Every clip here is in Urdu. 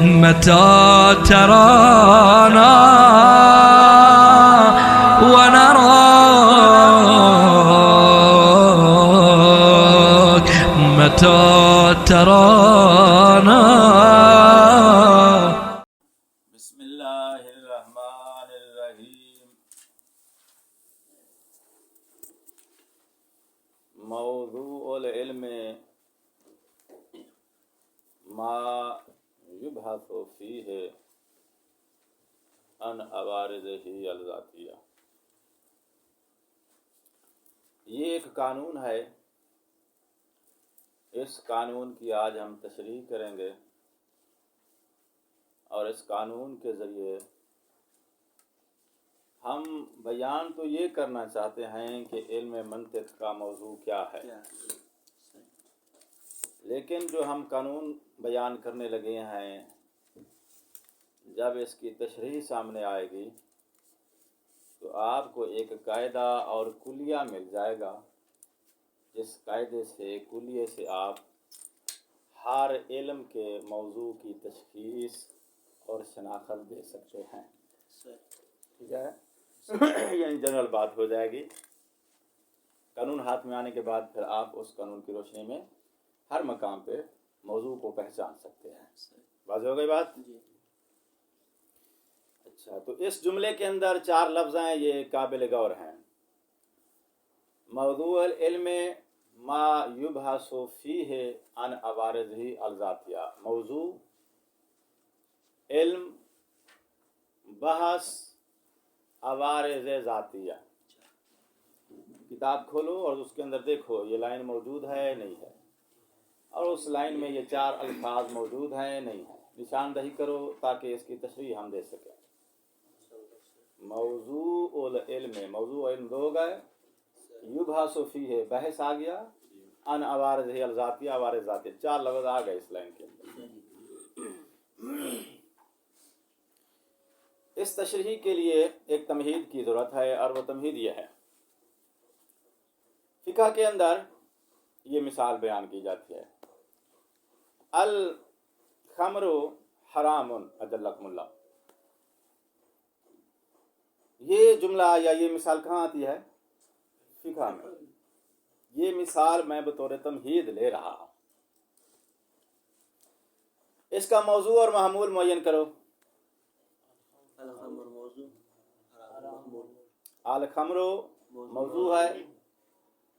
متى ترانا ونراك متى ترانا. بسم اللہ الرحمن الرحیم. موضوع العلم ما یبحث فیہ عن عوارضہ الذاتیہ. یہ ایک قانون ہے. اس قانون کی آج ہم تشریح کریں گے اور اس قانون کے ذریعے ہم بیان تو یہ کرنا چاہتے ہیں کہ علم منطق کا موضوع کیا ہے، لیکن جو ہم قانون بیان کرنے لگے ہیں جب اس کی تشریح سامنے آئے گی تو آپ کو ایک قاعدہ اور کلیہ مل جائے گا، جس قاعدے سے کلیے سے آپ ہر علم کے موضوع کی تشخیص اور شناخت دے سکتے ہیں. ٹھیک ہے، یعنی جنرل بات ہو جائے گی. قانون ہاتھ میں آنے کے بعد پھر آپ اس قانون کی روشنی میں ہر مقام پہ موضوع کو پہچان سکتے ہیں. واضح ہو گئی بات؟ اچھا، تو اس جملے کے اندر 4 لفظ ہیں، یہ قابل غور ہیں. موضوع العلم ما یبحث فیہ عن عوارضہ الذاتیہ. موضوع علم، بحث، عوارض ذاتیہ. کتاب کھولو اور اس کے اندر دیکھو یہ لائن موجود ہے نہیں ہے، اور اس لائن میں یہ 4 الفاظ موجود ہیں نہیں ہے. نشاندہی کرو تاکہ اس کی تشریح ہم دے سکیں. موضوع العلم، موضوع علم 2 ہو گئے. یبحث فیہ بحث آ گیا، ان عوارضہ الذاتیہ عوارض ذاتیہ. 4 لفظ آ گئے اس لائن کے اندر. اس تشریح کے لیے ایک تمہید کی ضرورت ہے، اور وہ تمہید یہ ہے. فقہ کے اندر یہ مثال بیان کی جاتی ہے: الخمر حرام اجلکم اللہ. یہ جملہ یا یہ مثال کہاں آتی ہے؟ فقہ میں. یہ مثال میں بطور تمہید لے رہا ہوں. اس کا موضوع اور محمول معین کرو. الخمر موضوع ہے،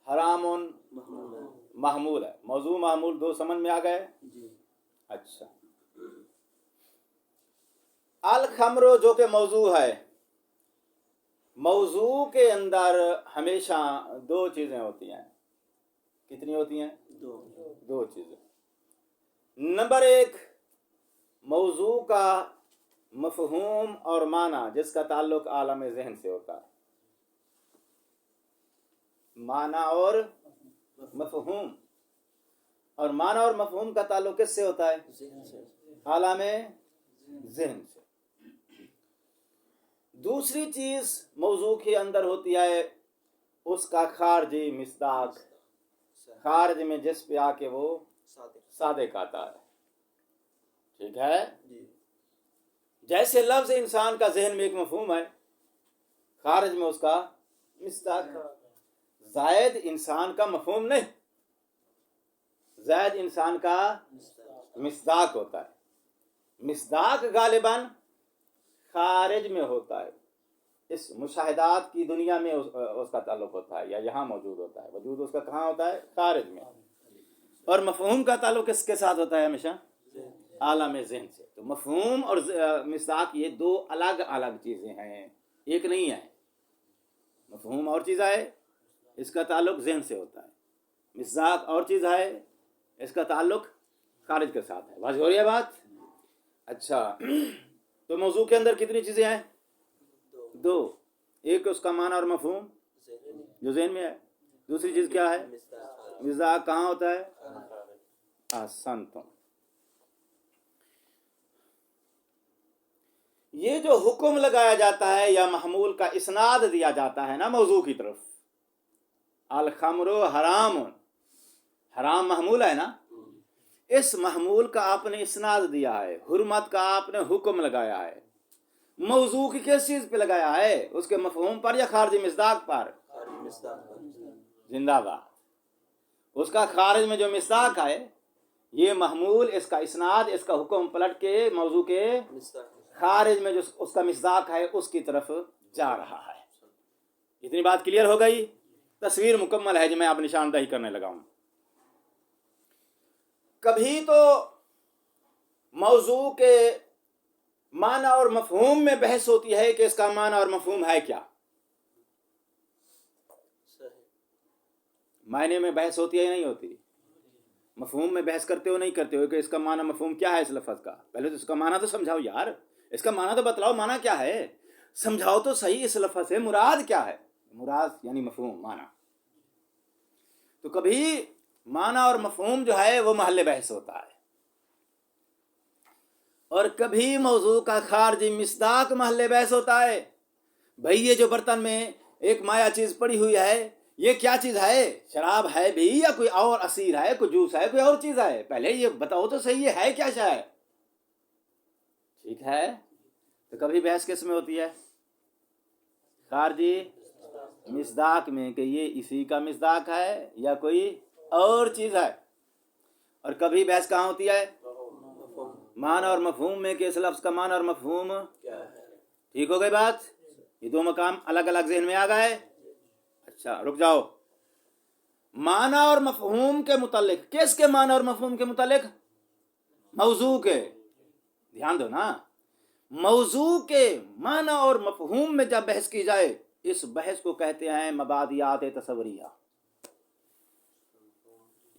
حرام محمول ہے. موضوع محمول 2 سمجھ میں آ گئے؟ اچھا، الخمر جو کہ موضوع ہے، موضوع کے اندر ہمیشہ 2 چیزیں ہوتی ہیں. کتنی ہوتی ہیں؟ 2 چیزیں. نمبر 1، موضوع کا مفہوم اور معنی جس کا تعلق عالم ذہن سے ہوتا ہے. معنی اور مفہوم، اور معنی اور مفہوم کا تعلق کس سے ہوتا ہے؟ عالم ذہن سے. دوسری چیز موضوع کے اندر ہوتی ہے اس کا خارجی مصداق، خارج میں جس پہ آ کے وہ صادق آتا ہے. ٹھیک ہے؟ جیسے لفظ انسان کا ذہن میں ایک مفہوم ہے، خارج میں اس کا مصداق. زائد انسان کا مفہوم نہیں، زائد انسان کا مصداق ہوتا ہے. مصداق غالباً خارج میں ہوتا ہے، اس مشاہدات کی دنیا میں اس کا تعلق ہوتا ہے، یا یہاں موجود ہوتا ہے. وجود اس کا کہاں ہوتا ہے؟ خارج میں. اور مفہوم کا تعلق کس کے ساتھ ہوتا ہے؟ ہمیشہ عالم ذہن سے. تو مفہوم اور مصداق یہ 2 الگ الگ چیزیں ہیں، ایک نہیں ہے. مفہوم اور چیز ہے، اس کا تعلق ذہن سے ہوتا ہے. مصداق اور چیز ہے، اس کا تعلق خارج کے ساتھ ہے. واضح ہو رہی ہے بات؟ اچھا، تو موضوع کے اندر کتنی چیزیں ہیں؟ 2. ایک اس کا معنی اور مفہوم جو ذہن میں ہے. دوسری چیز کیا ہے؟ مصداق کہاں ہوتا ہے؟ احسنتم. یہ جو حکم لگایا جاتا ہے یا محمول کا اسناد دیا جاتا ہے نا موضوع کی طرف، الخمر حرام، حرام محمول ہے نا، اس محمول کا آپ نے اسناد دیا ہے، حرمت کا آپ نے حکم لگایا ہے، موضوع کی کس چیز پہ لگایا ہے؟ اس کے مفہوم پر یا خارجی مصداق پر؟ زندہ باد۔ اس کا خارج میں جو مصداق ہے، یہ محمول، اس کا اسناد، اس کا حکم پلٹ کے موضوع کے خارج میں جو اس کا مصداق ہے اس کی طرف جا رہا ہے۔ اتنی بات کلیئر ہو گئی؟ تصویر مکمل ہے جو میں اب نشاندہی کرنے لگا ہوں۔ کبھی تو موضوع کے معنی اور مفہوم میں بحث ہوتی ہے کہ اس کا معنی اور مفہوم ہے کیا، معنی میں بحث ہوتی ہے یا نہیں ہوتی؟ مفہوم میں بحث کرتے ہو نہیں کرتے ہو کہ اس کا معنی مفہوم کیا ہے اس لفظ کا؟ پہلے تو اس کا معنی تو سمجھاؤ یار، اس کا معنی تو بتلاؤ، معنی کیا ہے؟ سمجھاؤ تو صحیح اس لفظ سے مراد کیا ہے؟ مراد یعنی مفہوم، معنی۔ تو کبھی معنی اور مفہوم جو ہے وہ محل بحث ہوتا ہے، اور کبھی موضوع کا خارجی مصداق محل بحث ہوتا ہے۔ بھئی یہ جو برتن میں ایک مایا چیز پڑی ہوئی ہے، یہ کیا چیز ہے؟ شراب ہے بھی یا کوئی اور عصیر ہے، کوئی جوس ہے، کوئی اور چیز ہے؟ پہلے یہ بتاؤ تو صحیح یہ ہے کیا شے؟ ٹھیک ہے، تو کبھی بحث کس میں ہوتی ہے؟ خارجی مصداق میں، کہ یہ اسی کا مصداق ہے یا کوئی اور چیز ہے۔ اور کبھی بحث کہاں ہوتی ہے؟ معنی اور مفہوم میں، کہ اس لفظ کا معنی اور مفہوم ٹھیک ہو گئی بات؟ یہ دو مقام الگ الگ ذہن میں آ گئے؟ اچھا رک جاؤ۔ معنی اور مفہوم کے متعلق، کس کے معنی اور مفہوم کے متعلق؟ موضوع کے۔ دھیان دو نا، موضوع کے معنی اور مفہوم میں جب بحث کی جائے، اس بحث کو کہتے ہیں مبادیات تصوریہ۔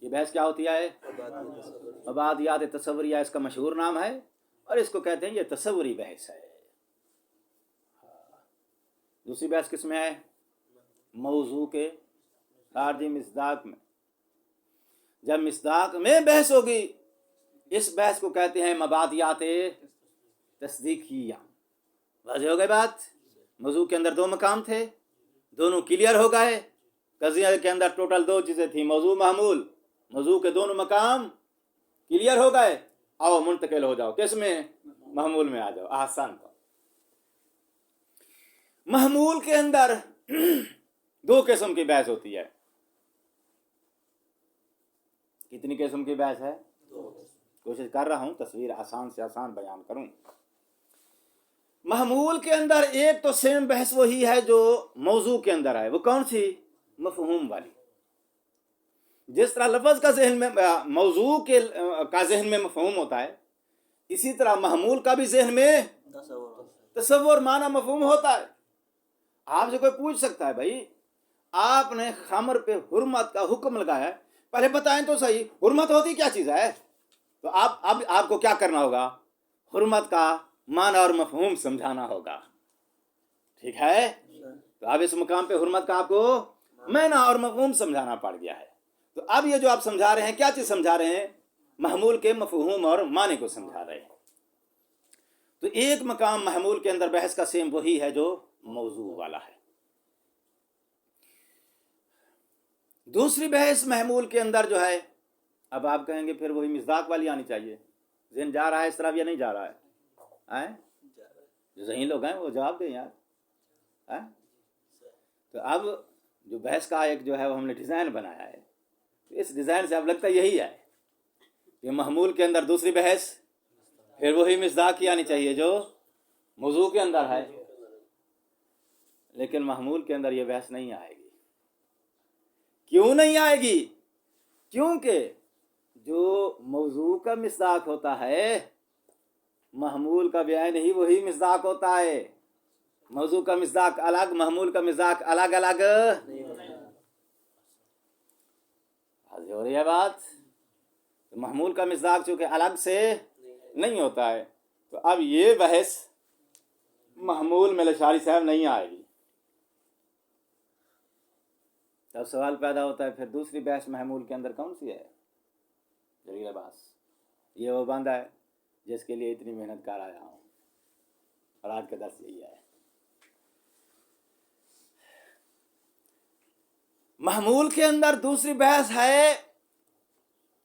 یہ بحث کیا ہوتی ہے؟ مبادیات تصوریہ اس کا مشہور نام ہے، اور اس کو کہتے ہیں یہ تصوری بحث ہے۔ دوسری بحث کس میں ہے؟ موضوع کے خارجی مصداق میں۔ جب مصداق میں بحث ہوگی، اس بحث کو کہتے ہیں مبادیات تصدیقیہ۔ واضح ہو گئی بات؟ موضوع کے اندر دو مقام تھے، دونوں کلیئر ہو گئے۔ قضیہ کے اندر ٹوٹل دو چیزیں تھیں، موضوع محمول۔ موضوع کے دونوں مقام کلیئر ہو گئے، آؤ منتقل ہو جاؤ کس میں؟ محمول میں آ جاؤ۔ احسن۔ محمول کے اندر دو قسم کی بحث ہوتی ہے۔ کتنی قسم کی بحث ہے؟ کوشش کر رہا ہوں تصویر آسان سے آسان بیان کروں۔ محمول کے اندر ایک تو سیم بحث وہی ہے جو موضوع کے اندر ہے، وہ کون سی؟ مفہوم والی۔ جس طرح لفظ کا ذہن میں، موضوع کا ذہن میں مفہوم ہوتا ہے، اسی طرح محمول کا بھی ذہن میں تصور، معنی، مفہوم ہوتا ہے۔ آپ سے کوئی پوچھ سکتا ہے بھائی آپ نے خمر پہ حرمت کا حکم لگایا ہے، پہلے بتائیں تو صحیح حرمت ہوتی کیا چیز ہے؟ تو آپ کو کیا کرنا ہوگا؟ حرمت کا معنی اور مفہوم سمجھانا ہوگا۔ ٹھیک ہے، تو اب اس مقام پہ حرمت کا آپ کو معنی اور مفہوم سمجھانا پڑ گیا ہے۔ تو اب یہ جو آپ سمجھا رہے ہیں، کیا چیز سمجھا رہے ہیں؟ محمول کے مفہوم اور معنی کو سمجھا رہے ہیں۔ تو ایک مقام محمول کے اندر بحث کا سیم وہی ہے جو موضوع والا ہے۔ دوسری بحث محمول کے اندر جو ہے، اب آپ کہیں گے پھر وہی مصداق والی آنی چاہیے۔ ذہن جا رہا ہے اس طرف یا نہیں جا رہا ہے؟ جو ذہین لوگ ہیں وہ جواب دیں یار۔ تو اب جو بحث کا ایک جو ہے وہ ہم نے ڈیزائن بنایا ہے، اس ڈیزائن سے اب لگتا یہی ہے کہ محمول کے اندر دوسری بحث پھر وہی مصداق کی آنی چاہیے جو موضوع کے اندر ہے، لیکن محمول کے اندر یہ بحث نہیں آئے گی۔ کیوں نہیں آئے گی؟ کیونکہ جو موضوع کا مصداق ہوتا ہے، محمول کا بیان ہی وہی مصداق ہوتا ہے۔ موضوع کا مصداق الگ، محمول کا مصداق الگ الگ ہو رہی ہے بات؟ تو محمول کا مصداق چونکہ الگ سے نہیں ہوتا ہے، تو اب یہ بحث محمول میں لشاری صاحب نہیں آئے گی۔ تب سوال پیدا ہوتا ہے پھر دوسری بحث محمول کے اندر کون سی ہے؟ جلیل عباس، یہ وہ بندہ ہے جس کے لیے اتنی محنت کر آیا ہوں، اور آج کا درس یہی ہے۔ محمول کے اندر دوسری بحث ہے،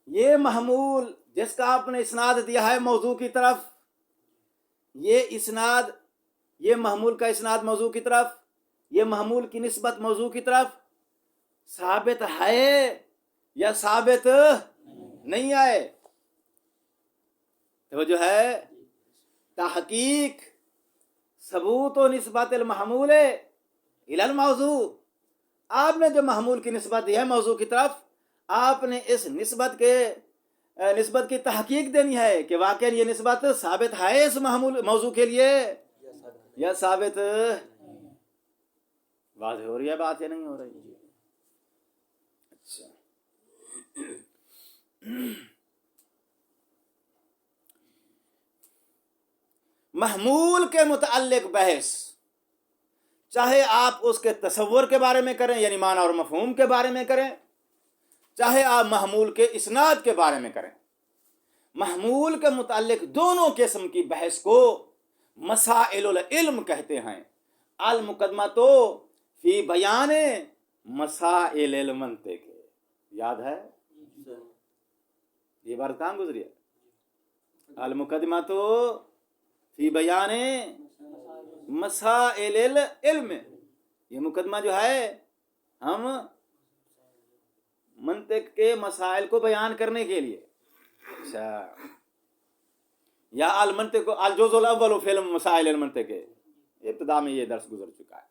یہ محمول جس کا آپ نے اسناد دیا ہے موضوع کی طرف، یہ اسناد، یہ محمول کا اسناد موضوع کی طرف، یہ محمول کی نسبت موضوع کی طرف ثابت ہے یا ثابت نہیں ہے؟ تو جو ہے تحقیق ثبوت و نسبت المحمول الی الموضوع، آپ نے جو محمول کی نسبت دی ہے موضوع کی طرف، آپ نے اس نسبت کی تحقیق دینی ہے کہ واقعا یہ نسبت ثابت ہے اس موضوع کے لیے یا ثابت واضح ہو رہی ہے بات یا نہیں ہو رہی؟ اچھا، محمول کے متعلق بحث، چاہے آپ اس کے تصور کے بارے میں کریں یعنی معنی اور مفہوم کے بارے میں کریں، چاہے آپ محمول کے اسناد کے بارے میں کریں، محمول کے متعلق دونوں قسم کی بحث کو مسائل العلم کہتے ہیں۔ المقدمۃ فی بیان مسائل المنطق، یاد ہے یہ بار کہاں گزری ہے؟ المقدمۃ فی بیان مسائل العلم، یہ مقدمہ جو ہے ہم منطق کے مسائل کو بیان کرنے کے لیے، اچھا، یا المنطق الجزء الاول فی مسائل المنطق، ابتدا میں یہ درس گزر چکا ہے۔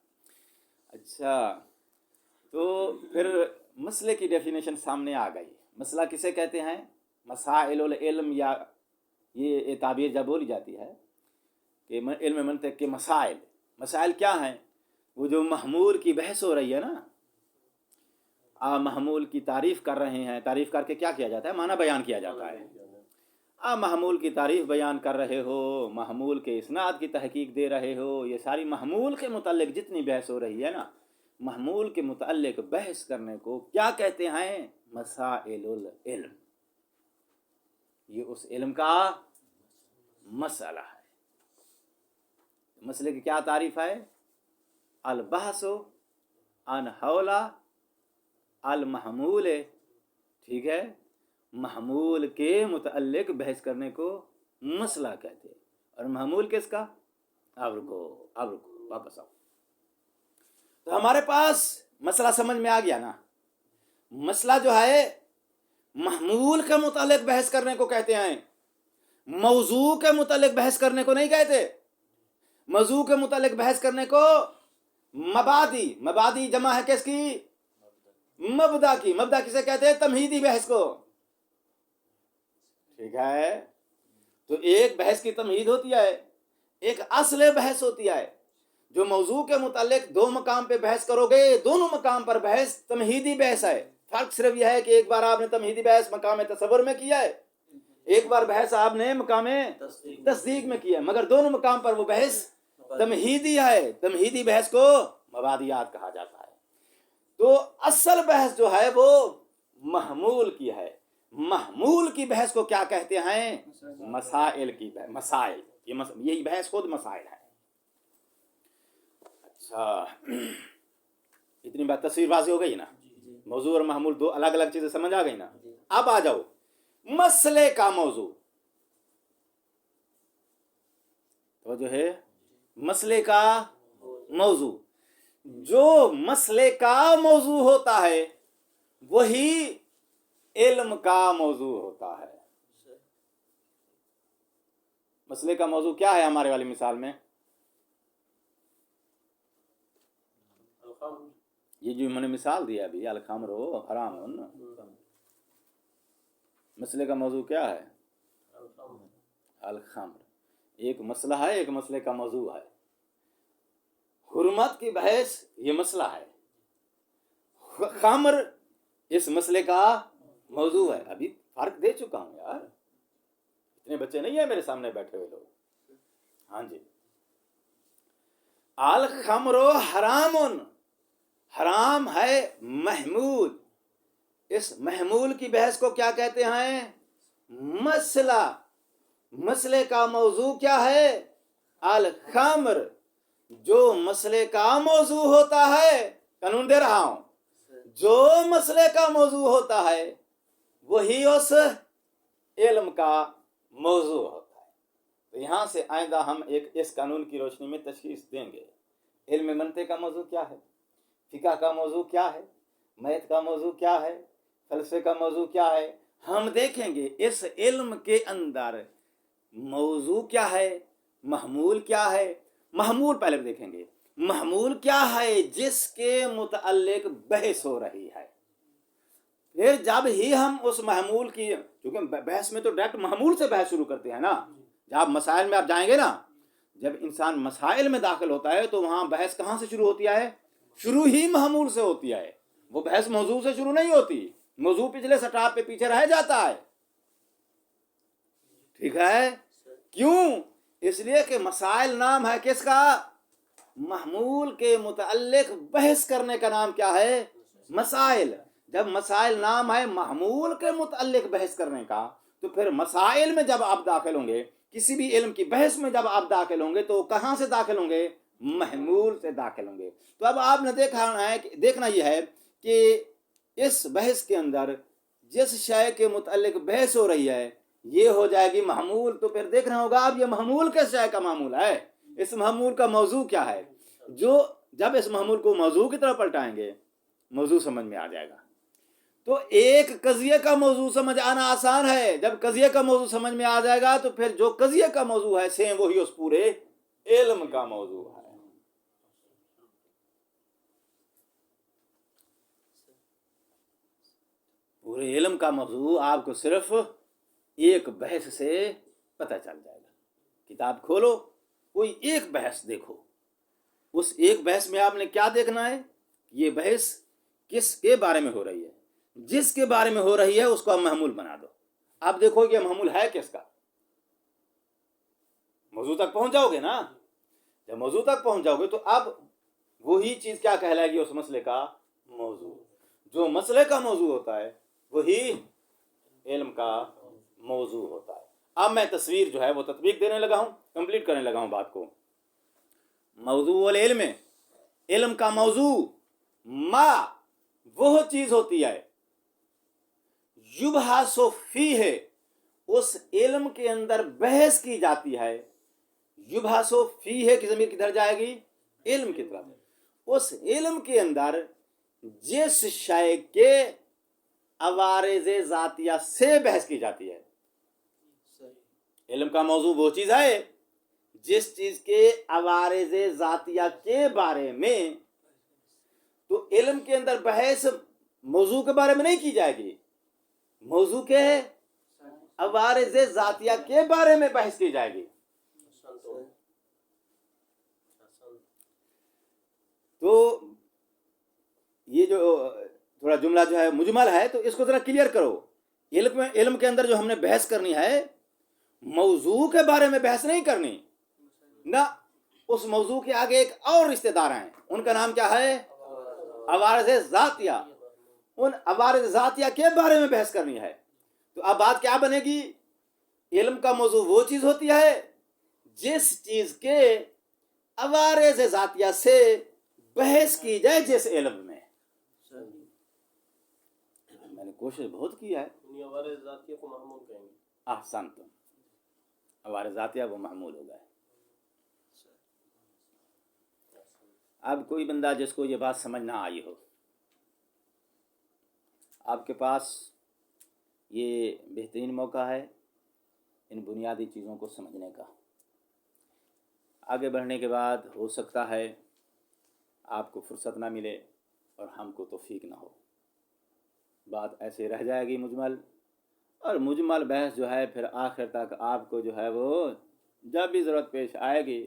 اچھا، تو پھر مسئلے کی ڈیفینیشن سامنے آ گئی۔ مسئلہ کسے کہتے ہیں؟ مسائل العلم، یا یہ تعبیر جب بولی جاتی ہے کہ علم منطق کے مسائل، مسائل کیا ہیں؟ وہ جو محمول کی بحث ہو رہی ہے نا، آپ محمول کی تعریف کر رہے ہیں، تعریف کر کے کیا کیا جاتا ہے؟ معنی بیان کیا جاتا ہے۔ آپ محمول کی تعریف بیان کر رہے ہو، محمول کے اسناد کی تحقیق دے رہے ہو، یہ ساری محمول کے متعلق جتنی بحث ہو رہی ہے نا، محمول کے متعلق بحث کرنے کو کیا کہتے ہیں؟ مسائل العلم۔ یہ اس علم کا مسئلہ ہے۔ مسئلے کی کیا تعریف ہے؟ البحث عن حول المحمول، ٹھیک ہے، محمول کے متعلق بحث کرنے کو مسئلہ کہتے ہیں۔ اور محمول کس کا؟ اب رکو واپس آؤ۔ تو ہمارے پاس مسئلہ سمجھ میں آ گیا نا۔ مسئلہ جو ہے محمول کے متعلق بحث کرنے کو کہتے ہیں، موضوع کے متعلق بحث کرنے کو نہیں کہتے۔ موضوع کے متعلق بحث کرنے کو مبادی جمع ہے کس کی؟ مبدا کی۔ مبدا کسے کہتے ہیں؟ تمہیدی بحث کو، ٹھیک ہے۔ تو ایک بحث کی تمہید ہوتی ہے، ایک اصل بحث ہوتی ہے۔ جو موضوع کے متعلق دو مقام پہ بحث کرو گے، دونوں مقام پر بحث تمہیدی بحث ہے۔ فرق صرف یہ ہے کہ ایک بار آپ نے تمہیدی بحث مقام تصور میں کیا ہے، ایک بار بحث آپ نے مقام تصدیق میں کیا ہے، مگر دونوں مقام پر وہ بحث تمہیدی ہے۔ تمہیدی بحث کو مبادیات کہا جاتا ہے۔ تو اصل بحث جو ہے وہ محمول کی ہے۔ محمول کی بحث کو کیا کہتے ہیں؟ مسائل کی بحث۔ مسائل، یہی بحث خود مسائل ہے۔ اچھا، اتنی بات تصویر واضح ہو گئی نا؟ موضوع اور محمول دو الگ الگ چیزیں سمجھ آ گئی نا؟ اب آ جاؤ مسئلے کا موضوع۔ تو جو ہے مسئلے کا موضوع، جو مسئلے کا موضوع ہوتا ہے وہی علم کا موضوع ہوتا ہے۔ مسئلے کا موضوع کیا ہے ہمارے والی مثال میں؟ یہ جو میں نے مثال دیا ابھی، الخمر حرام، مسئلے کا موضوع کیا ہے؟ الخمر ایک مسئلہ ہے، ایک مسئلے کا موضوع ہے۔ حرمت کی بحث یہ مسئلہ ہے، خمر اس مسئلے کا موضوع ہے۔ ابھی فرق دے چکا ہوں یار، اتنے بچے نہیں ہیں میرے سامنے بیٹھے ہوئے لوگ۔ ہاں جی، الخمر حرام، حرام ہے محمول۔ اس محمول کی بحث کو کیا کہتے ہیں؟ مسئلہ۔ مسئلے کا موضوع کیا ہے؟ الخمر۔ جو مسئلے کا موضوع ہوتا ہے، قانون دے رہا ہوں، جو مسئلے کا موضوع ہوتا ہے وہی اس علم کا موضوع ہوتا ہے. تو یہاں سے آئندہ ہم اس قانون کی روشنی میں تشخیص دیں گے علم منطق کا موضوع کیا ہے، فقہ کا موضوع کیا ہے، میتھ کا موضوع کیا ہے، فلسفے کا موضوع کیا ہے. ہم دیکھیں گے اس علم کے اندر موضوع کیا ہے، محمول کیا ہے. محمول پہلے دیکھیں گے، محمول کیا ہے جس کے متعلق بحث ہو رہی ہے. پھر جب ہی ہم اس محمول کی، کیونکہ بحث میں تو ڈائریکٹ محمول سے بحث شروع کرتے ہیں نا. جب مسائل میں آپ جائیں گے نا، جب انسان مسائل میں داخل ہوتا ہے تو وہاں بحث کہاں سے شروع ہوتی ہے؟ شروع ہی محمول سے ہوتی ہے. وہ بحث موضوع سے شروع نہیں ہوتی. موضوع پچھلے سٹاپ پہ پیچھے رہ جاتا ہے. ٹھیک ہے؟ کیوں؟ اس لیے کہ مسائل نام ہے کس کا؟ محمول کے متعلق بحث کرنے کا نام کیا ہے؟ مسائل. جب مسائل نام ہے محمول کے متعلق بحث کرنے کا، تو پھر مسائل میں جب آپ داخل ہوں گے، کسی بھی علم کی بحث میں جب آپ داخل ہوں گے، تو کہاں سے داخل ہوں گے؟ محمول سے داخل ہوں گے. تو اب آپ نے دیکھنا یہ ہے کہ اس بحث کے اندر جس شے کے متعلق بحث ہو رہی ہے یہ ہو جائے گی محمول. تو پھر دیکھنا ہوگا اب یہ محمول کس شے کا معمول ہے، اس محمول کا موضوع کیا ہے. جو جب اس محمول کو موضوع کی طرف پلٹائیں گے موضوع سمجھ میں آ جائے گا. تو ایک قضیے کا موضوع سمجھ آنا آسان ہے. جب قضیے کا موضوع سمجھ میں آ جائے گا تو پھر جو قضیے کا موضوع ہے سیم وہی اس پورے علم کا موضوع ہے. پورے علم کا موضوع آپ کو صرف ایک بحث سے پتہ چل جائے گا. کتاب کھولو، کوئی ایک بحث دیکھو، اس ایک بحث میں آپ نے کیا دیکھنا ہے؟ یہ بحث کس کے بارے میں ہو رہی ہے. جس کے بارے میں ہو رہی ہے اس کو آپ محمول بنا دو. آپ دیکھو کہ محمول ہے کس کا. موضوع تک پہنچ جاؤ گے نا. جب موضوع تک پہنچ جاؤ گے تو اب وہی چیز کیا کہلائے گی؟ اس مسئلے کا موضوع. جو مسئلے کا موضوع ہوتا ہے وہی علم کا موضوع ہوتا ہے. اب میں تصویر جو ہے وہ تطبیق دینے لگا ہوں، کمپلیٹ کرنے لگا ہوں بات کو. موضوع العلم، علم کا موضوع ما وہ چیز ہوتی ہے یبحث فیہ، اس علم کے اندر بحث کی جاتی ہے. یبحث فیہ کی ضمیر کدھر جائے گی؟ علم کی طرف. اس علم کے اندر جس شے کے عوارض ذاتیہ سے بحث کی جاتی ہے. علم کا موضوع وہ چیز ہے جس چیز کے عوارض ذاتیہ کے بارے میں، تو علم کے اندر بحث موضوع کے بارے میں نہیں کی جائے گی، موضوع کے عوارض ذاتیہ کے بارے میں بحث کی جائے گی. تو یہ جو تھوڑا جملہ جو ہے مجمل ہے تو اس کو ذرا کلیئر کرو. علم کے اندر جو ہم نے بحث کرنی ہے، موضوع کے بارے میں بحث نہیں کرنی نہ. اس موضوع کے آگے ایک اور رشتہ دار ہیں، ان کا نام کیا ہے؟ عوارض ذاتیہ. ان عوارض ذاتیہ کے بارے میں بحث کرنی ہے. تو اب بات کیا بنے گی؟ علم کا موضوع وہ چیز ہوتی ہے جس چیز کے عوارض ذاتیہ سے بحث کی جائے جس علم میں. میں نے کوشش بہت کی ہے. عوارض ذاتیہ کو محمول کہیں گے. احسنتم. عوارض ذاتیہ وہ محمول ہو گئے. اب کوئی بندہ جس کو یہ بات سمجھ نہ آئی ہو، آپ کے پاس یہ بہترین موقع ہے ان بنیادی چیزوں کو سمجھنے کا. آگے بڑھنے کے بعد ہو سکتا ہے آپ کو فرصت نہ ملے اور ہم کو توفیق نہ ہو. بات ایسے رہ جائے گی مجمل، اور مجمل بحث جو ہے پھر آخر تک آپ کو جو ہے وہ جب بھی ضرورت پیش آئے گی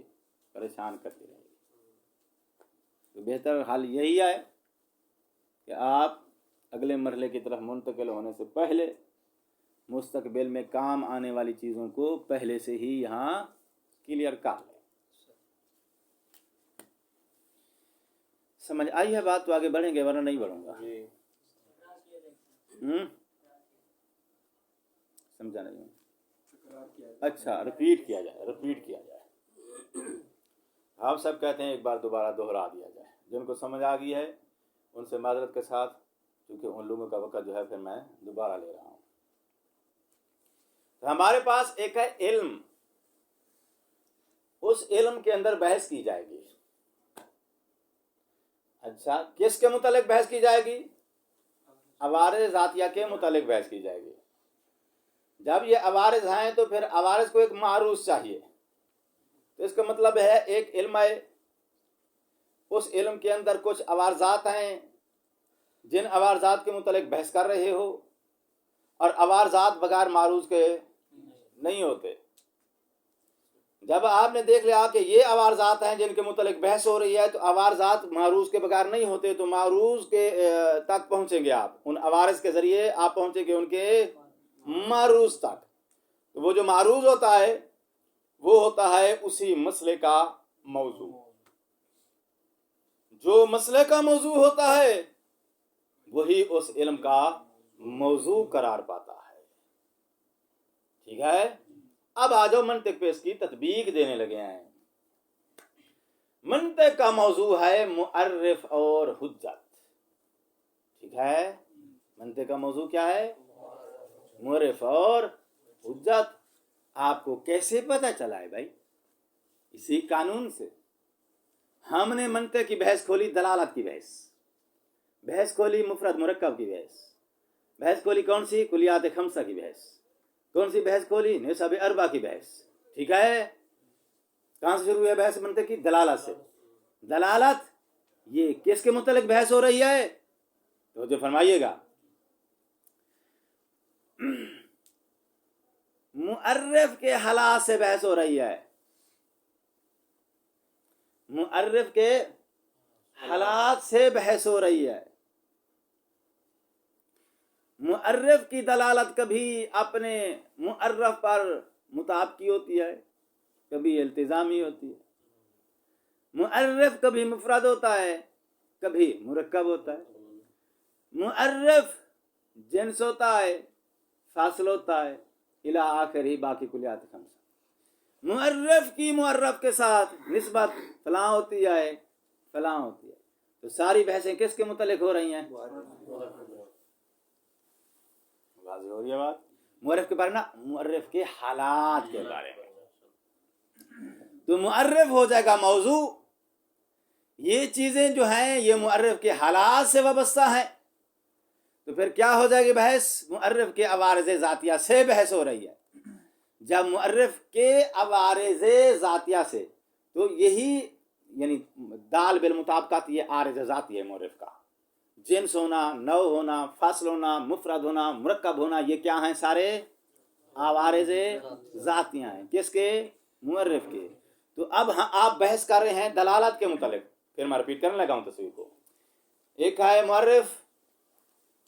پریشان کرتی رہے گی. تو بہتر حال یہی ہے کہ آپ اگلے مرحلے کی طرف منتقل ہونے سے پہلے مستقبل میں کام آنے والی چیزوں کو پہلے سے ہی یہاں کلیئر کر لیں. سمجھ آئی ہے بات؟ تو آگے بڑھیں گے ورنہ نہیں بڑھوں گا. سمجھا نہیں؟ اچھا ریپیٹ کیا جائے. آپ سب کہتے ہیں ایک بار دوبارہ دوہرا دیا جائے. جن کو سمجھ آ گئی ہے ان سے معذرت کے ساتھ، کیونکہ ان لوگوں کا وقت جو ہے پھر میں دوبارہ لے رہا ہوں. تو ہمارے پاس ایک ہے علم، اس علم کے اندر بحث کی جائے گی. اچھا، کس کے متعلق بحث کی جائے گی؟ عوارض ذاتیہ کے متعلق بحث کی جائے گی. جب یہ عوارض ہیں تو پھر عوارض کو ایک معروض چاہیے. تو اس کا مطلب ہے ایک علم ہے، اس علم کے اندر کچھ عوارضات ہیں جن عوارضات کے متعلق بحث کر رہے ہو، اور عوارضات بغیر معروض کے نہیں ہوتے. جب آپ نے دیکھ لیا کہ یہ عوارضات ہیں جن کے متعلق بحث ہو رہی ہے، تو عوارضات معروض کے بغیر نہیں ہوتے، تو معروض کے تک پہنچیں گے آپ. ان عوارض کے ذریعے آپ پہنچیں گے ان کے معروض تک. تو وہ جو معروض ہوتا ہے وہ ہوتا ہے اسی مسئلے کا موضوع. جو مسئلے کا موضوع ہوتا ہے وہی اس علم کا موضوع قرار پاتا ہے. ٹھیک ہے، اب آ جاؤ منطق پہ اس کی تطبیق دینے لگے ہیں. منطق کا موضوع ہے معرف اور حجت. ٹھیک ہے، منطق کا موضوع کیا ہے؟ معرف اور حجت. آپ کو کیسے پتہ چلا ہے بھائی؟ اسی قانون سے. ہم نے منطق کی بحث کھولی، دلالت کی بحث کھولی، مفرد مرکب کی بحث کھولی. کون سی؟ کلیات خمسہ کی بحث. کون سی بحث کھولی؟ نصاب اربع کی بحث. ٹھیک ہے، کہاں سے شروع ہے بحث منطق کی؟ دلالت سے. دلالت یہ کس کے متعلق بحث ہو رہی ہے؟ تو جو فرمائیے گا، معرف کے حالات سے بحث ہو رہی ہے. معرف کے حالات سے بحث ہو رہی ہے. معرف کی دلالت کبھی اپنے معرف پر مطابقی ہوتی ہے، کبھی التزامی ہوتی ہے. معرف کبھی مفرد ہوتا ہے، کبھی مرکب ہوتا ہے. معرف جنس ہوتا ہے، فاصل ہوتا ہے، الی آخر ہی باقی کلیات خمسہ. معرف کی معرف کے ساتھ نسبت فلاں ہوتی ہے، فلاں ہوتی ہے. تو ساری بحثیں کس کے متعلق ہو رہی ہیں؟ واضح ہو رہی ہے بات؟ معرف کے بارے میں، معرف کے حالات کے بارے میں. تو معرف ہو جائے گا موضوع. یہ چیزیں جو ہیں یہ معرف کے حالات سے وابستہ ہیں. تو پھر کیا ہو جائے گی بحث؟ معرف کے عوارض ذاتیہ سے بحث ہو رہی ہے. جب معرف کے عوارض ذاتیہ سے، تو یہی یعنی دال بالمطابقت یہ عارض ذاتی ہے معرف کا. جنس ہونا، نوع ہونا، فصل ہونا، مفرد ہونا، مرکب ہونا، یہ کیا ہیں؟ سارے عوارض ذاتیہ ہیں. کس کے؟ معرف کے. تو اب آپ بحث کر رہے ہیں دلالت کے متعلق. پھر میں ریپیٹ کرنے لگا ہوں تصویر کو. ایک ہے معرف،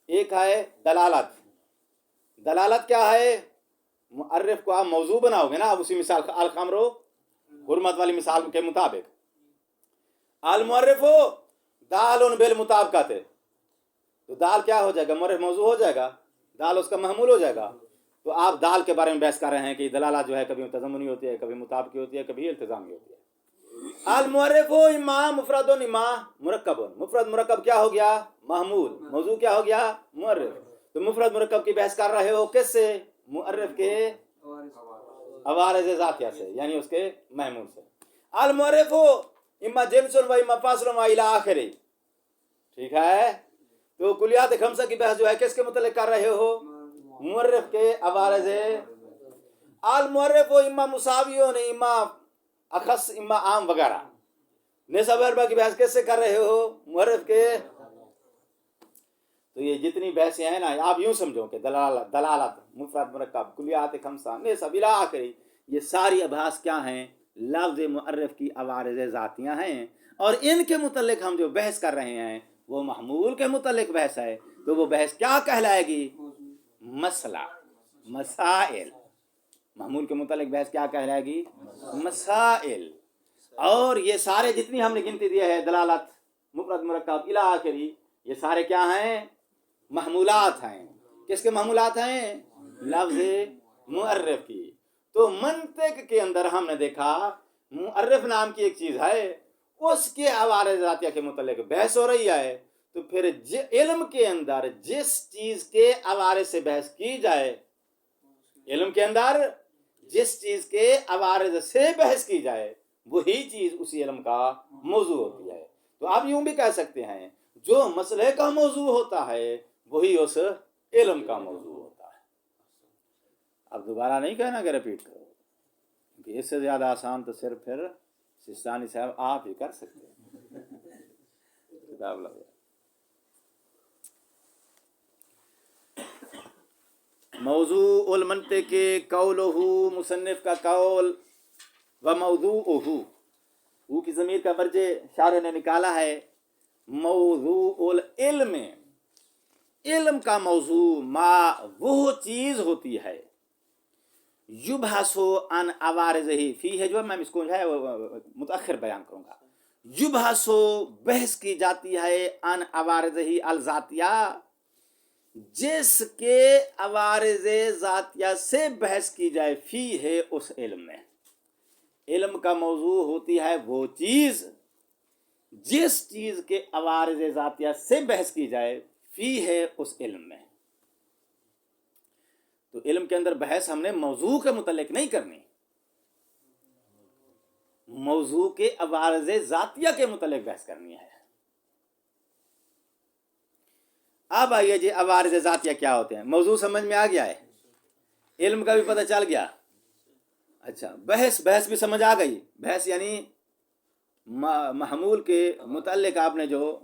ایک ہے دلالت. دلالت کیا ہے؟ معرف کو آپ موضوع بناؤ گے نا، اب اسی مثال الخمر حرمت والی مثال کے مطابق. المعرف دال بالمطابقت ہے، تو دال کیا ہو جائے گا؟ معرف موضوع ہو جائے گا، دال اس کا محمول ہو جائے گا. تو آپ دال کے بارے میں بحث کر رہے ہیں کہ دلالت جو ہے کبھی تضمنی ہوتی ہے، کبھی مطابقی ہوتی ہے، کبھی التزامی ہوتی ہے. المعرف اما مفرد اما مرکب. مفرد مرکب کیا ہو گیا؟ محمول. موضوع کیا ہو گیا؟ معرف. تو مفرد مرکب کی بحث کر رہے ہو کس سے؟ معرف کے عوارض ذاتیہ سے، یعنی اس کے محمول سے. المعرف اما جنس و اما فاصل و الی آخر. ٹھیک ہے، تو کلیات خمسہ کی بحث جو ہے کس کے متعلق کر رہے ہو؟ معرف کے عوارض. المعرف اما مساویون اما اخص اما عام وغیرہ. نسب اربع کی بحث کس سے کر رہے ہو؟ معرف کے. تو یہ جتنی بحثیں ہیں نا، آپ یوں سمجھو کہ دلالت، مفرد مرکب، کلیات خمسہ، نسب الی آخر، یہ ساری ابحاث کیا ہیں؟ لفظ معرف کی عوارض ذاتیہ ہیں. اور ان کے متعلق ہم جو بحث کر رہے ہیں وہ محمول کے متعلق بحث ہے. تو وہ بحث کیا کہلائے گی؟ مسئلہ، مسائل. محمول کے متعلق بحث کیا کہلائے گی؟ مسائل. اور یہ سارے جتنی ہم نے گنتی دی ہے، دلالت، مفرد مرکب الی آخری، یہ سارے کیا ہیں؟ محمولات ہیں. کس کے محمولات ہیں؟ لفظ معرف کی. تو منطق کے اندر ہم نے دیکھا معرف نام کی ایک چیز ہے، اس کے عوارض ذاتیہ کے متعلق بحث ہو رہی ہے. تو پھر علم کے اندر جس چیز کے عوارض سے بحث کی جائے علم کے اندر جس چیز کے عوارض سے بحث کی جائے وہی چیز اسی علم کا موضوع ہوتی ہے. تو آپ یوں بھی کہہ سکتے ہیں جو مسئلے کا موضوع ہوتا ہے وہی اس علم کا موضوع ہوتا ہے. اب دوبارہ نہیں کہنا کہ ریپیٹ کرو، کہ اس سے زیادہ آسان تو صرف پھر سستانی صاحب آپ ہی کر سکتے ہیں. کتاب لگا موضوع المنطق قولہ، مصنف کا قول، و موضوعہ، او کی ضمیر کا مرجع شارح نے نکالا ہے. موضوع العلم، علم کا موضوع ما وہ چیز ہوتی ہے یبحث عن عوارضہ فیہ، جو میں اس کو جو ہے متأخر بیان کروں گا. یبحث بحث کی جاتی ہے عن عوارضہ الذاتیہ، جس کے عوارض ذاتیہ سے بحث کی جائے فی ہے اس علم میں. علم کا موضوع ہوتی ہے وہ چیز جس چیز کے عوارض ذاتیہ سے بحث کی جائے فی ہے اس علم میں. تو علم کے اندر بحث ہم نے موضوع کے متعلق نہیں کرنی، موضوع کے عوارض ذاتیہ کے متعلق بحث کرنی ہے. اب آئیے جی عوارض ذاتیہ کیا ہوتے ہیں. موضوع سمجھ میں آ گیا ہے، علم کا بھی پتہ چل گیا. اچھا بحث بھی سمجھ آ گئی. بحث یعنی محمول کے متعلق آپ نے جو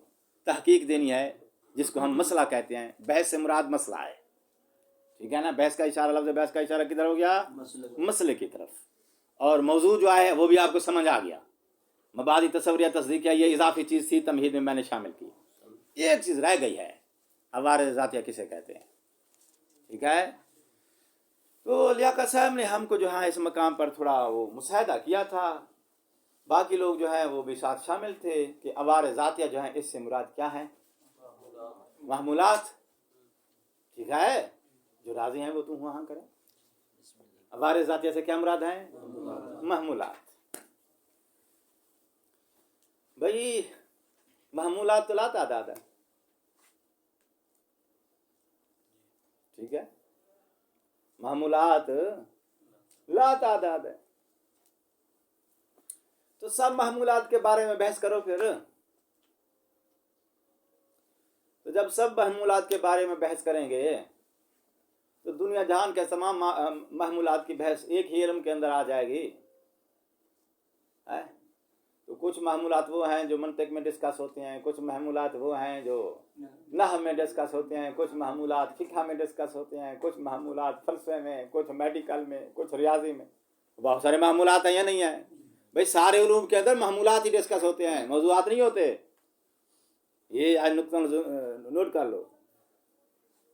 تحقیق دینی ہے، جس کو ہم مسئلہ کہتے ہیں. بحث سے مراد مسئلہ ہے، ٹھیک ہے نا. بحث کا اشارہ، لفظ بحث کا اشارہ کدھر ہو گیا؟ مسئلے کی طرف. اور موضوع جو ہے وہ بھی آپ کو سمجھ آ گیا. مبادی تصوریہ تصدیقیہ یہ اضافی چیز تھی، تمہید میں نے شامل کی. ایک چیز رہ گئی ہے، عوارض ذاتیہ کسے کہتے ہیں. ٹھیک ہے. تو لیاقت صاحب نے ہم کو جو ہے اس مقام پر تھوڑا وہ مشاہدہ کیا تھا، باقی لوگ جو ہیں وہ بھی ساتھ شامل تھے کہ عوارض ذاتیہ جو ہیں اس سے مراد کیا ہے؟ محمولات. ٹھیک ہے، جو راضی ہیں وہ تم وہاں کریں. عوارض ذاتیہ سے کیا مراد ہیں؟ محمولات. بھئی محمولات تو لا تعداد ہے، ٹھیک ہے. محمولات لا تعداد ہے. تو سب محمولات کے بارے میں بحث کرو پھر. تو جب سب محمولات کے بارے میں بحث کریں گے تو دنیا جہان کے تمام محمولات کی بحث ایک ہی علم کے اندر آ جائے گی. تو کچھ محمولات وہ ہیں جو منطق میں ڈسکس ہوتے ہیں، کچھ محمولات وہ ہیں جو نحو میں ڈسکس ہوتے ہیں، کچھ محمولات فقہ میں ڈسکس ہوتے ہیں، کچھ محمولات فلسفے میں، کچھ میڈیکل میں، کچھ ریاضی میں. بہت سارے محمولات ہیں یا نہیں ہیں؟ بھائی سارے علوم کے اندر محمولات ہی ڈسکس ہوتے ہیں، موضوعات نہیں ہوتے. یہ آج نقطہ نوٹ کر لو.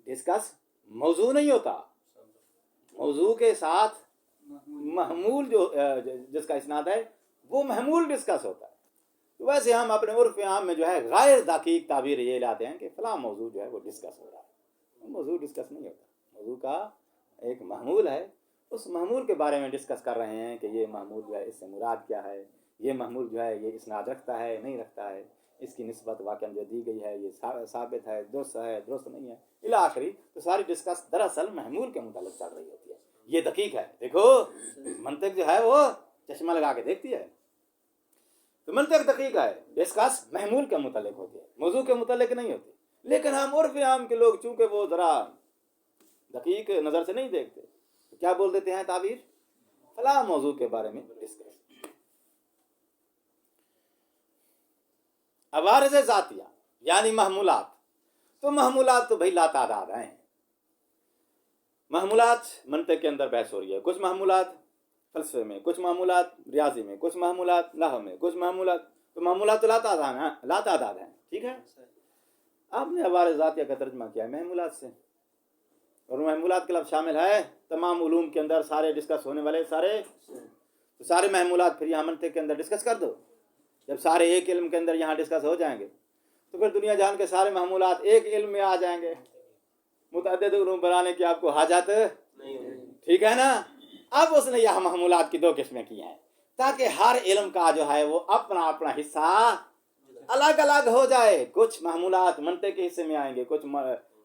ڈسکس موضوع نہیں ہوتا، موضوع کے ساتھ محمول جو جس کا اسناد ہے وہ محمول ڈسکس ہوتا ہے. تو ویسے ہم اپنے عرف عام میں جو ہے غیر دقیق تعبیر یہ لاتے ہیں کہ فلاں موضوع جو ہے وہ ڈسکس ہو رہا ہے. موضوع ڈسکس نہیں ہوتا، موضوع کا ایک محمول ہے، اس محمول کے بارے میں ڈسکس کر رہے ہیں کہ یہ محمول جو ہے اس سے مراد کیا ہے، یہ محمول جو ہے یہ اسناد رکھتا ہے نہیں رکھتا ہے، اس کی نسبت واقعہ جو دی گئی ہے یہ ثابت ہے، درست نہیں ہے، الی آخری. تو ساری ڈسکس دراصل محمول کے متعلق چل رہی ہوتی ہے. یہ دقیق ہے. دیکھو منطق جو ہے وہ چشمہ لگا کے دیکھتی ہے. تو منطق دقیق ہے، ڈسکس محمول کے متعلق ہوتی ہے، موضوع کے متعلق نہیں ہوتی. لیکن ہم عرف عام کے لوگ چونکہ وہ ذرا دقیق نظر سے نہیں دیکھتے، تو کیا بول دیتے ہیں تعبیر؟ فلاں موضوع کے بارے میں ڈسکس. عوارض ذاتیہ یعنی محمولات. تو محمولات تو بھائی لا تعداد ہیں. محمولات منطق کے اندر بحث ہو رہی ہے، کچھ محمولات فلسفے میں، کچھ محمولات ریاضی میں، کچھ محمولات نحو میں، کچھ محمولات. تو محمولات تو لا تعداد ہیں. ٹھیک ہے. آپ نے عوارض ذاتیہ کا ترجمہ کیا ہے محمولات سے، اور محمولات کا لفظ شامل ہے تمام علوم کے اندر سارے ڈسکس ہونے والے سارے محمولات. پھر یہاں منطق کے اندر ڈسکس کر دو. جب سارے ایک علم کے اندر یہاں ڈسکس ہو جائیں گے تو پھر دنیا جہان کے سارے محمولات ایک علم میں آ جائیں گے. متعدد علوم بنانے کی آپ کو حاجت نہیں. ٹھیک ہے نا. اب اس نے یہاں محمولات کی 2 قسمیں کی ہیں تاکہ ہر علم کا جو ہے وہ اپنا اپنا حصہ الگ الگ ہو جائے. کچھ محمولات منطق کے حصے میں آئیں گے، کچھ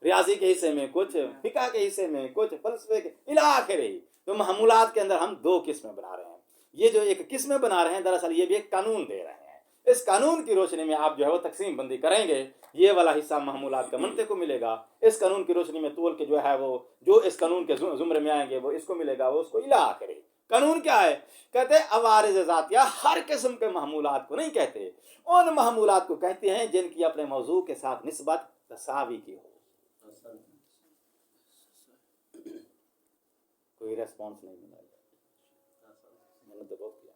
ریاضی کے حصے میں کچھ، فقہ کے حصے میں کچھ، فلسفے کے الی آخر ہی. تو محمولات کے اندر ہم دو قسمیں بنا رہے ہیں. یہ جو ایک قسمیں بنا رہے ہیں دراصل یہ بھی ایک قانون دے رہے ہیں. اس قانون کی روشنی میں آپ جو ہے وہ تقسیم بندی کریں گے، یہ والا حصہ محمولات کا منطق کو ملے گا. اس قانون کی روشنی میں تول کے جو ہے وہ جو اس قانون کے زمرے میں آئیں گے وہ اس کو ملے گا، وہ اس کو الی آخر ہی. قانون کیا ہے؟ کہتے ہیں عوارض ذاتیہ ہر قسم کے محمولات کو نہیں کہتے، ان محمولات کو کہتے ہیں جن کی اپنے موضوع کے ساتھ نسبت تساوی کی ہو. کوئی ریسپانس نہیں ملا، میں نے تو بہت کیا.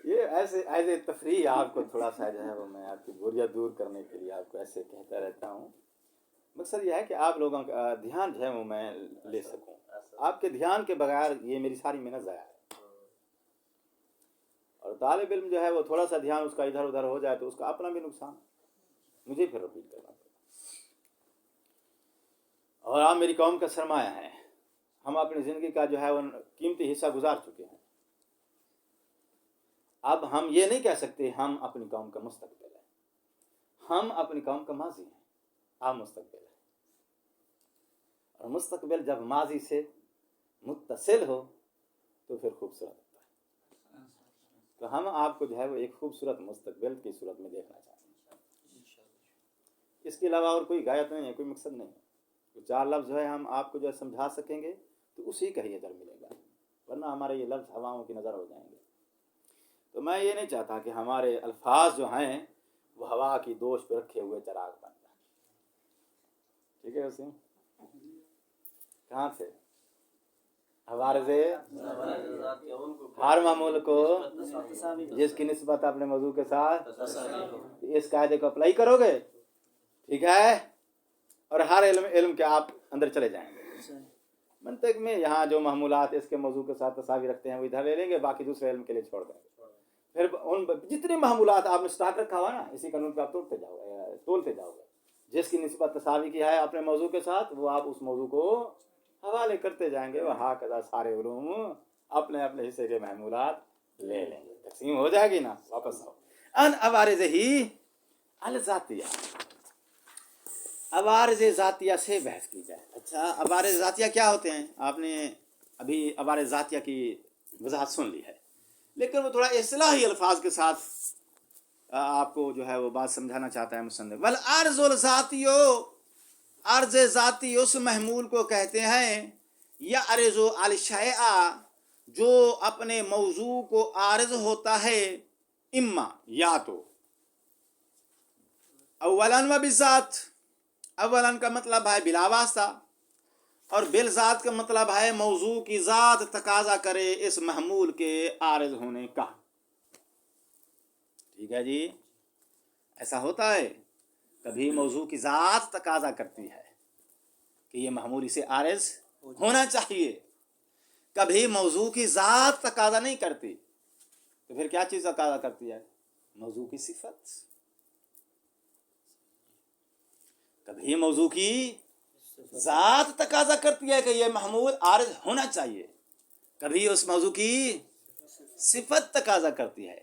یہ ایسے ایز اے تفریح آپ کو تھوڑا سا جو ہے وہ میں آپ کی بوریت دور کرنے کے لیے آپ کو ایسے کہتا رہتا ہوں. مقصد یہ ہے کہ آپ لوگوں کا دھیان جو ہے وہ میں لے سکوں. آپ کے دھیان کے بغیر یہ میری ساری محنت ضائع ہے. اور طالب علم جو ہے وہ تھوڑا سا دھیان اس کا ادھر ادھر ہو جائے تو اس کا اپنا بھی نقصان، مجھے پھر رپیٹ کرنا پڑے. اور آپ میری قوم کا سرمایہ ہیں. ہم اپنی زندگی کا جو ہے وہ قیمتی حصہ گزار چکے ہیں. اب ہم یہ نہیں کہہ سکتے ہم اپنی قوم کا مستقبل ہیں. ہم اپنی قوم کا ماضی ہیں، آپ مستقبل ہیں. اور مستقبل جب ماضی سے متصل ہو تو پھر خوبصورت ہوتا ہے. تو ہم آپ کو جو ہے وہ ایک خوبصورت مستقبل کی صورت میں دیکھنا چاہتے ہیں. اس کے علاوہ اور کوئی غایت نہیں ہے، کوئی مقصد نہیں ہے. چار لفظ جو ہے ہم آپ کو جو ہے سمجھا سکیں گے تو اسی کا ہی اجر ملے گا، ورنہ ہمارے یہ لفظ ہواؤں کی نظر ہو جائیں گے. تو میں یہ نہیں چاہتا کہ ہمارے الفاظ جو ہیں وہ ہوا کی دوش پہ رکھے ہوئے چراغ بن جائیں. ٹھیک ہے وسیم؟ کہاں تھے؟ عوارض ہر معمول کو جس کی نسبت اپنے موضوع کے ساتھ، اس قاعدے کو اپلائی کرو گے، ٹھیک ہے، اور ہر علم کے آپ اندر چلے جائیں گے. منطق میں یہاں جو محمولات اس کے موضوع کے ساتھ تساوی رکھتے ہیں وہ ادھر لے لیں گے، باقی دوسرے علم کے لیے چھوڑ دیں گے. پھر ان جتنے محمولات آپ نے اسٹاک رکھا ہوا نا اسی قانون پہ آپ تولتے جاؤ گے. جس کی نسبت تساوی کی ہے اپنے موضوع کے ساتھ وہ آپ اس موضوع کو حوالے کرتے جائیں گے. وہ ہاں کذا سارے علوم اپنے اپنے حصے کے محمولات لے لیں گے. تقسیم ہو جائے گی نا. واپس آؤ. ان عوارض ہی الذاتیہ، عوارض ذاتیہ سے بحث کی جائے. اچھا عوارض ذاتیہ کیا ہوتے ہیں؟ آپ نے ابھی عوارض ذاتیہ کی وضاحت سن لی ہے، لیکن وہ تھوڑا اصطلاحی الفاظ کے ساتھ آپ کو جو ہے وہ بات سمجھانا چاہتا ہے مصنف. والعرض الذاتیہ، عرض ذاتی اس محمول کو کہتے ہیں یا عرض الشیء جو اپنے موضوع کو عارض ہوتا ہے، اما یا تو اولاً و بالذات، اولاً کا مطلب ہے بلا واسطہ، اور بالذات کا مطلب ہے موضوع کی ذات تقاضا کرے اس محمول کے عارض ہونے کا. ٹھیک ہے جی، ایسا ہوتا ہے. کبھی موضوع کی ذات تقاضا کرتی ہے کہ یہ محمول اسے عارض ہونا چاہیے، کبھی موضوع کی ذات تقاضا نہیں کرتی. تو پھر کیا چیز تقاضا کرتی ہے؟ موضوع کی صفت. کبھی موضوع کی ذات تقاضا کرتی ہے کہ یہ محمول عارض ہونا چاہیے، کبھی اس موضوع کی صفت تقاضا کرتی ہے.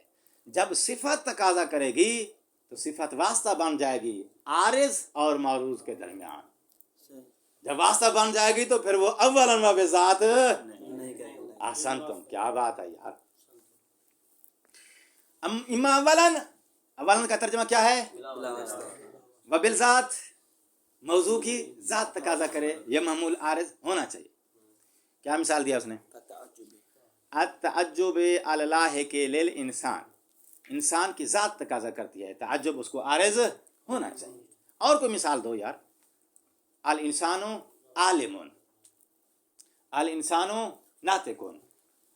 جب صفت تقاضا کرے گی تو صفت واسطہ بن جائے گی عارض اور معروض کے درمیان. جب واسطہ بن جائے گی تو پھر وہ اولاً و بذات. احسنتم، کیا بات ہے یار. اما اولاً کا ترجمہ کیا ہے؟ و بالذات، موضوع کی ذات تقاضا کرے یہ محمول عارض ہونا چاہیے. کیا مثال دیا اس نے؟ التعجب علی اللاحق للانسان، انسان کی ذات تقاضا کرتی ہے تعجب اس کو عارض ہونا چاہیے. اور کوئی مثال دو یار. الانسان عالم، الانسان ناطق،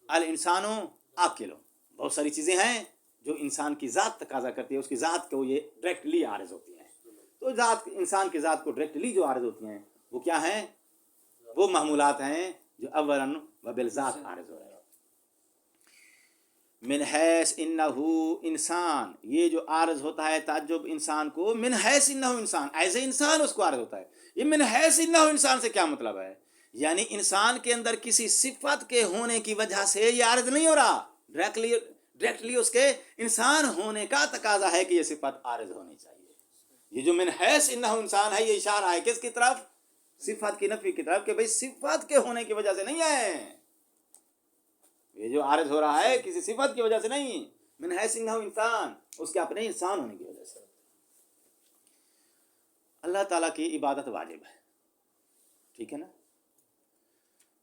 الانسان عاقل. بہت ساری چیزیں ہیں جو انسان کی ذات تقاضا کرتی ہے، اس کی ذات کو یہ ڈائریکٹلی عارض ہوتی ہیں. تو ذات انسان کی ذات کو ڈائریکٹلی جو عارض ہوتی ہیں وہ کیا ہیں؟ وہ محمولات ہیں جو اولاً و بالذات عارض ہو رہے ہیں. من حیث انہو انسان، یہ جو عارض ہوتا ہے تعجب انسان کو، من حیث انہو انسان، ایز انسان اس کو عارض ہوتا ہے. یہ من حیث انہو انسان سے کیا مطلب ہے؟ یعنی انسان کے اندر کسی صفت کے ہونے کی وجہ سے یہ عارض نہیں ہو رہا، ڈائریکٹلی اس کے انسان ہونے کا تقاضا ہے کہ یہ صفت عارض ہونی چاہیے. یہ جو من حیث انہ انسان ہے، یہ اشارہ ہے کس کی طرف؟ صفت کی نفی کی طرف، کہ بھئی صفت کے ہونے کی وجہ سے نہیں ہے، یہ جو عارض ہو رہا ہے کسی صفت کی وجہ سے نہیں، من حیث انہ انسان، اس کے اپنے انسان ہونے کی وجہ سے. اللہ تعالیٰ کی عبادت واجب ہے، ٹھیک ہے نا؟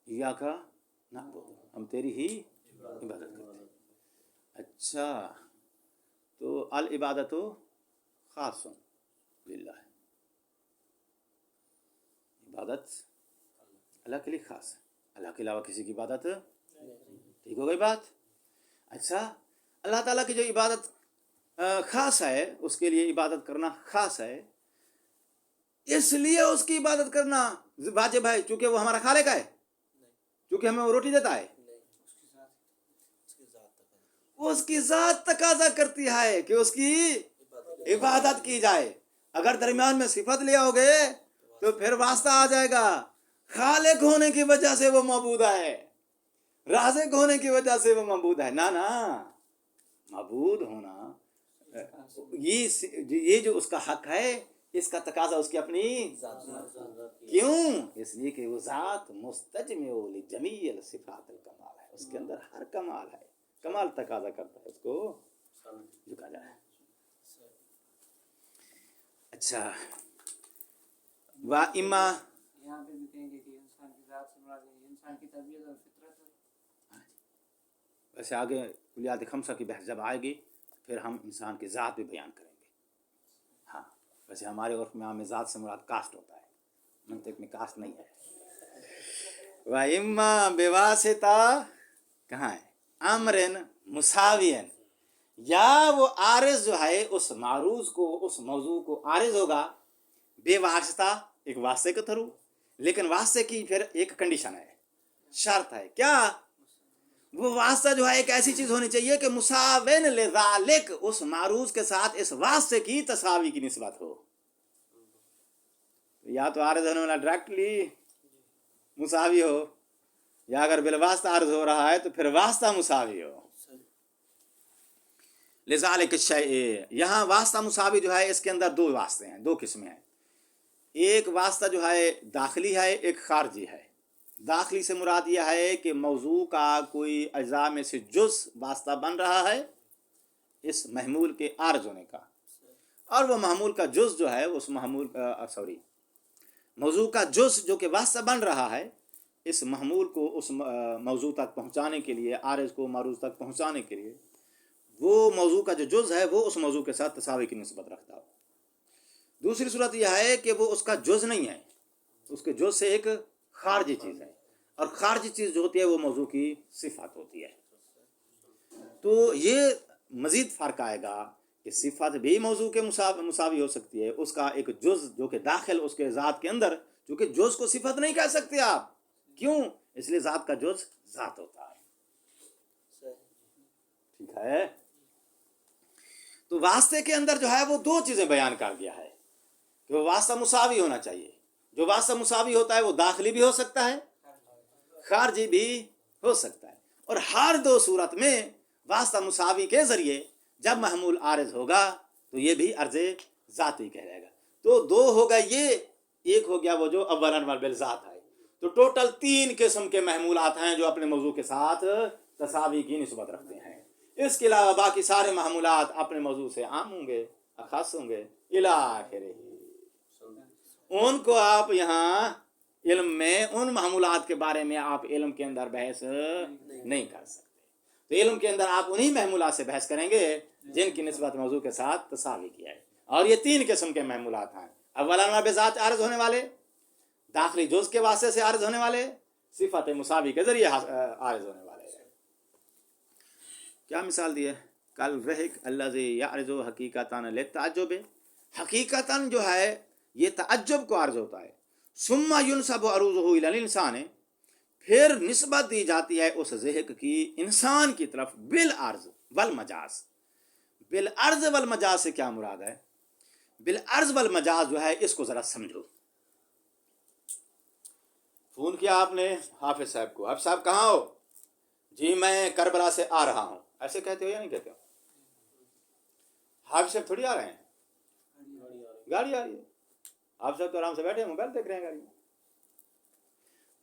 یا کا نعبد، ہم تیری ہی عبادت کرتے ہیں. اچھا، تو العبادت خاص للہ، عبادت اللہ کے لیے خاص ہے، اللہ کے علاوہ کسی کی عبادت، ٹھیک ہو گئی بات؟ اچھا، اللہ تعالیٰ کی جو عبادت خاص ہے، اس کے لیے عبادت کرنا خاص ہے، اس لیے اس کی عبادت کرنا واجب ہے چونکہ وہ ہمارا خالق ہے، چونکہ ہمیں وہ روٹی دیتا ہے. اس کی ذات تقاضا کرتی ہے کہ اس کی عبادت کی جائے. اگر درمیان میں صفت لیا ہوگے تو پھر واسطہ آ جائے گا. خالق ہونے کی وجہ سے وہ معبود ہے، رازق ہونے کی وجہ سے وہ معبود ہے. نا معبود ہونا یہ جو اس کا حق ہے، اس کا تقاضا اس کی اپنی کیوں؟ اس لیے کہ وہ ذات مستجمع لجمیع صفات الکمال ہے، اس کے اندر ہر کمال ہے، کمال تقاضا کرتا ہے اس کو جھکا جائے. اچھا، اما یہاں پہ بھی کہیں گے کہ انسان کی ذات سے مراد انسان کی طبیعت اور فطرت ہے. ویسے آگے کلیات خمسہ کی بحث جب آئے گی پھر ہم انسان کی ذات بھی بیان کریں گے. ہاں، ویسے ہمارے عرف میں عام ذات سے مراد کاسٹ ہوتا ہے، منطق میں کاسٹ نہیں ہے. وَإِمَّا بِوَاسِطَةٍ کہاں ہے؟ امرن مساوین، یا وہ عارض جو ہے اس معروض کو، اس موضوع کو عارض ہوگا بے واسطہ، ایک واسطے کے تھرو. لیکن واسطے کی پھر ایک کنڈیشن ہے، شرط ہے. کیا؟ وہ واسطہ جو ہے ایک ایسی چیز ہونی چاہیے کہ مساوین لذالک، اس معروض کے ساتھ اس واسطے کی تساوی کی نسبت ہو. یا تو عارض ہونے والا ڈائریکٹلی مساوی ہو، یا اگر بالواسطہ عارض ہو رہا ہے تو پھر واسطہ مساوی ہو. لذالک الشیء، یہاں واسطہ مساوی جو ہے اس کے اندر دو واسطے ہیں، دو قسمیں ہیں. ایک واسطہ جو ہے داخلی ہے، ایک خارجی ہے. داخلی سے مراد یہ ہے کہ موضوع کا کوئی اجزاء میں سے جز واسطہ بن رہا ہے اس محمول کے عارض ہونے کا، اور وہ محمول کا جز جو ہے اس موضوع کا جز جو کہ واسطہ بن رہا ہے اس محمول کو اس موضوع تک پہنچانے کے لیے، عارض کو معروض تک پہنچانے کے لیے، وہ موضوع کا جو جز ہے وہ اس موضوع کے ساتھ تساوی کی نسبت رکھتا ہو. دوسری صورت یہ ہے کہ وہ اس کا جز نہیں ہے، اس کے جز سے ایک خارجی چیز ہے، اور خارجی چیز جو ہوتی ہے وہ موضوع کی صفت ہوتی ہے. تو یہ مزید فرق آئے گا کہ صفت بھی موضوع کے مساوی ہو سکتی ہے، اس کا ایک جز جو کہ داخل اس کے ذات کے اندر، چونکہ جز کو صفت نہیں کہہ سکتے آپ. کیوں؟ اس لیے ذات کا جز ذات ہوتا ہے. ٹھیک ہے؟ تو واسطے کے اندر جو ہے وہ دو چیزیں بیان کر دیا ہے کہ وہ واسطہ مساوی ہونا چاہیے. جو واسطہ مساوی ہوتا ہے وہ داخلی بھی ہو سکتا ہے، خارجی بھی ہو سکتا ہے. اور ہر دو صورت میں واسطہ مساوی کے ذریعے جب محمول عارض ہوگا تو یہ بھی عرض ذاتی کہلائے گا. تو دو ہوگا یہ، ایک ہو گیا وہ جو اولاً بالذات ہے. تو ٹوٹل 3 قسم کے محمولات ہیں جو اپنے موضوع کے ساتھ تساوی کی نسبت رکھتے ہیں. اس کے علاوہ باقی سارے محمولات اپنے موضوع سے عام ہوں گے، اخص ہوں گے، الی آخرہ. ان کو آپ یہاں علم میں ان محمولات کے بارے میں آپ علم کے اندر بحث نہیں کر سکتے. تو علم کے اندر آپ انہی محمولات سے بحث کریں گے جن کی نسبت موضوع کے ساتھ تساوی کیا ہے. اور یہ 3 قسم کے محمولات ہیں: اولاً بذات عارض ہونے والے، داخلی جز کے واسطے سے عارض ہونے والے، صفت مساوی کے ذریعے عارض ہونے والے. کیا مثال دی ہے؟ کل رہک الذی یعرض حقیقتاً للتعجب، حقیقتاً جو ہے یہ تعجب کو عرض ہوتا ہے. ثم ینسب عروضہ الی الانسان، پھر نسبت دی جاتی ہے اس ضحک کی انسان کی طرف بالعرض والمجاز. بالعرض والمجاز سے کیا مراد ہے؟ بالعرض والمجاز جو ہے اس کو ذرا سمجھو. فون کیا آپ نے حافظ صاحب کو، حافظ صاحب کہاں ہو؟ جی میں کربلا سے آ رہا ہوں. ایسے کہتے ہو یا نہیں کہتے ہو؟ حافظ صاحب تھوڑی آ رہے ہیں، گاڑی آ رہی ہے. آپ صاحب تو آرام سے بیٹھے موبائل دیکھ رہے ہیں گاڑی میں.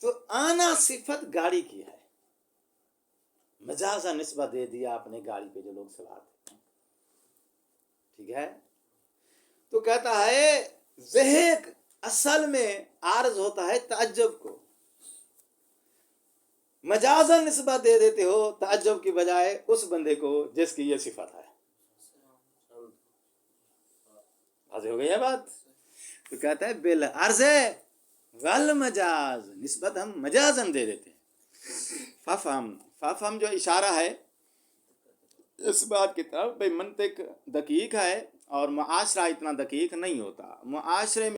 تو آنا صفت گاڑی کی ہے، مجازہ نسبت دے دیا اپنے گاڑی پہ جو لوگ سوار تھے. ٹھیک ہے. تو کہتا ہے ذہق اصل میں عارض ہوتا ہے تعجب کو، مجازن نسبت دے دیتے ہو تعجب کی بجائے اس بندے کو جس کی یہ صفت ہے. واضح ہو گئی ہے بات؟ تو کہتا ہے بالعرض والمجاز، نسبت ہم مجازن دے دیتے ہیں. ففہم جو اشارہ ہے اس بات کی طرف بھئی منطق دقیق ہے اور معاشرہ اتنا دقیق نہیں ہوتا. معاشرے میں